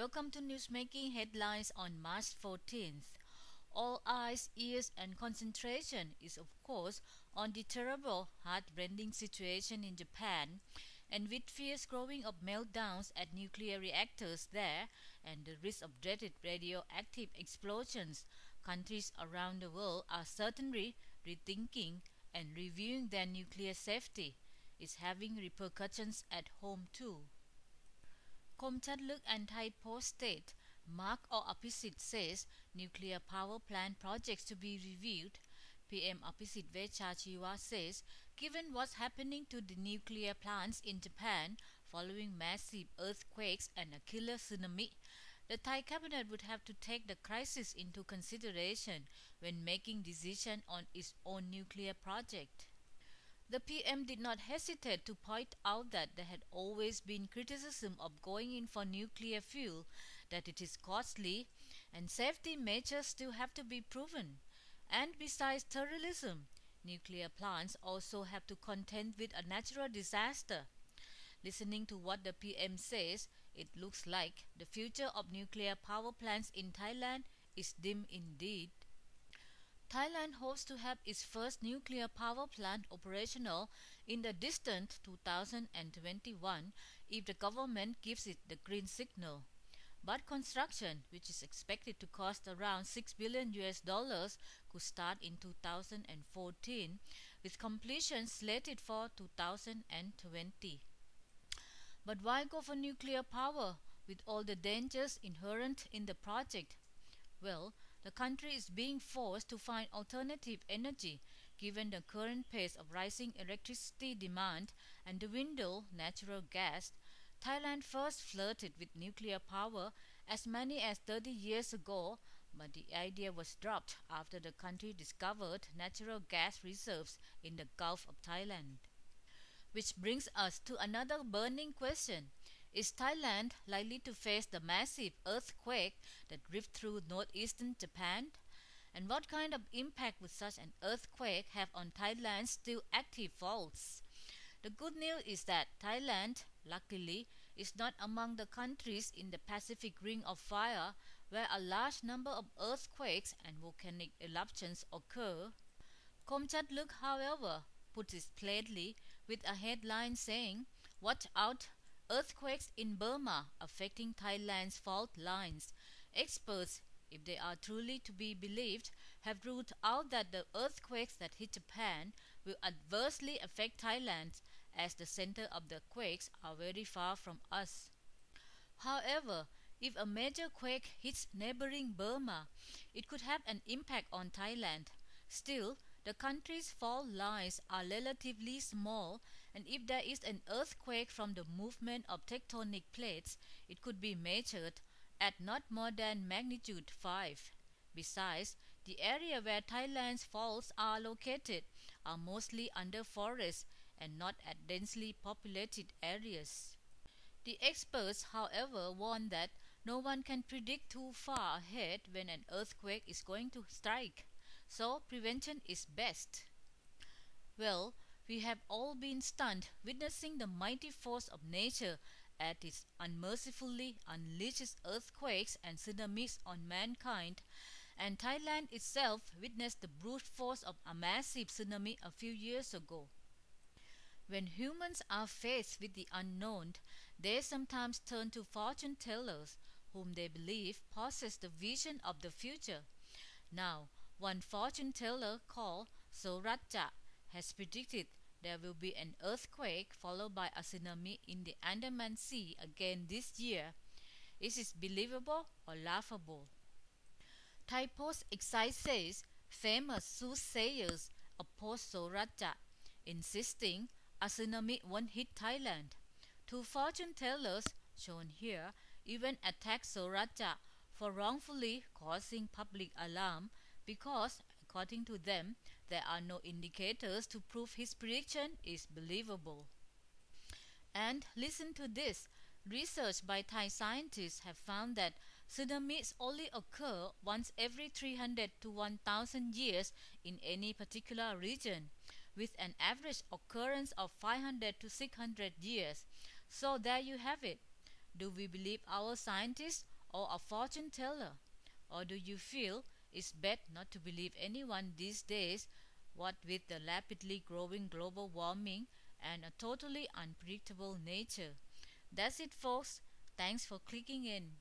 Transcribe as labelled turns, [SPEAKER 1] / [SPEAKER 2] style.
[SPEAKER 1] Welcome to Newsmaking Headlines on March 14th. All eyes, ears, and concentration is, of course, on the terrible, heart-rending situation in Japan, and with fears growing of meltdowns at nuclear reactors there and the risk of dreaded radioactive explosions, countries around the world are certainly rethinking and reviewing their nuclear safety. It's having repercussions at home too. Komchatlyk and Thai Post state, mark or opposite says nuclear power plant projects to be reviewed. PM Opposite Vechachiwa says, given what's happening to the nuclear plants in Japan following massive earthquakes and a killer tsunami, the Thai cabinet would have to take the crisis into consideration when making decisions on its own nuclear project. The PM did not hesitate to point out that there had always been criticism of going in for nuclear fuel, that it is costly, and safety measures still have to be proven. And besides terrorism, nuclear plants also have to contend with a natural disaster. Listening to what the PM says, it looks like the future of nuclear power plants in Thailand is dim indeed. Thailand hopes to have its first nuclear power plant operational in the distant 2021 if the government gives it the green signal. But construction, which is expected to cost around $6 billion could start in 2014, with completion slated for 2020. But why go for nuclear power with all the dangers inherent in the project? Well, the country is being forced to find alternative energy given the current pace of rising electricity demand and the dwindled natural gas. Thailand first flirted with nuclear power as many as 30 years ago, but the idea was dropped after the country discovered natural gas reserves in the Gulf of Thailand. Which brings us to another burning question. Is Thailand likely to face the massive earthquake that ripped through northeastern Japan? And what kind of impact would such an earthquake have on Thailand's still active faults? The good news is that Thailand, luckily, is not among the countries in the Pacific Ring of Fire where a large number of earthquakes and volcanic eruptions occur. Komchatlyk, however, puts it plainly with a headline saying, "Watch out! Earthquakes in Burma affecting Thailand's fault lines." Experts, if they are truly to be believed, have ruled out that the earthquakes that hit Japan will adversely affect Thailand, as the center of the quakes are very far from us. However, if a major quake hits neighboring Burma, it could have an impact on Thailand. Still, the country's fault lines are relatively small, and if there is an earthquake from the movement of tectonic plates, it could be measured at not more than magnitude 5. Besides, the area where Thailand's faults are located are mostly under forests and not at densely populated areas. The experts, however, warn that no one can predict too far ahead when an earthquake is going to strike, so prevention is best. Well, we have all been stunned witnessing the mighty force of nature as it unmercifully unleashes earthquakes and tsunamis on mankind, and Thailand itself witnessed the brute force of a massive tsunami a few years ago. When humans are faced with the unknown, they sometimes turn to fortune tellers, whom they believe possess the vision of the future. Now, one fortune teller called Soraja has predicted there will be an earthquake followed by a tsunami in the Andaman Sea again this year. Is it believable or laughable? Thai Post Excite says famous soothsayers oppose Soraja, insisting a tsunami won't hit Thailand. Two fortune tellers, shown here, even attacked Soraja for wrongfully causing public alarm because, according to them, there are no indicators to prove his prediction is believable. And listen to this. Research by Thai scientists have found that tsunamis only occur once every 300 to 1000 years in any particular region, with an average occurrence of 500 to 600 years. So there you have it. Do we believe our scientists or a fortune teller? Or do you feel it's best not to believe anyone these days, what with the rapidly growing global warming and a totally unpredictable nature? That's it, folks. Thanks for clicking in.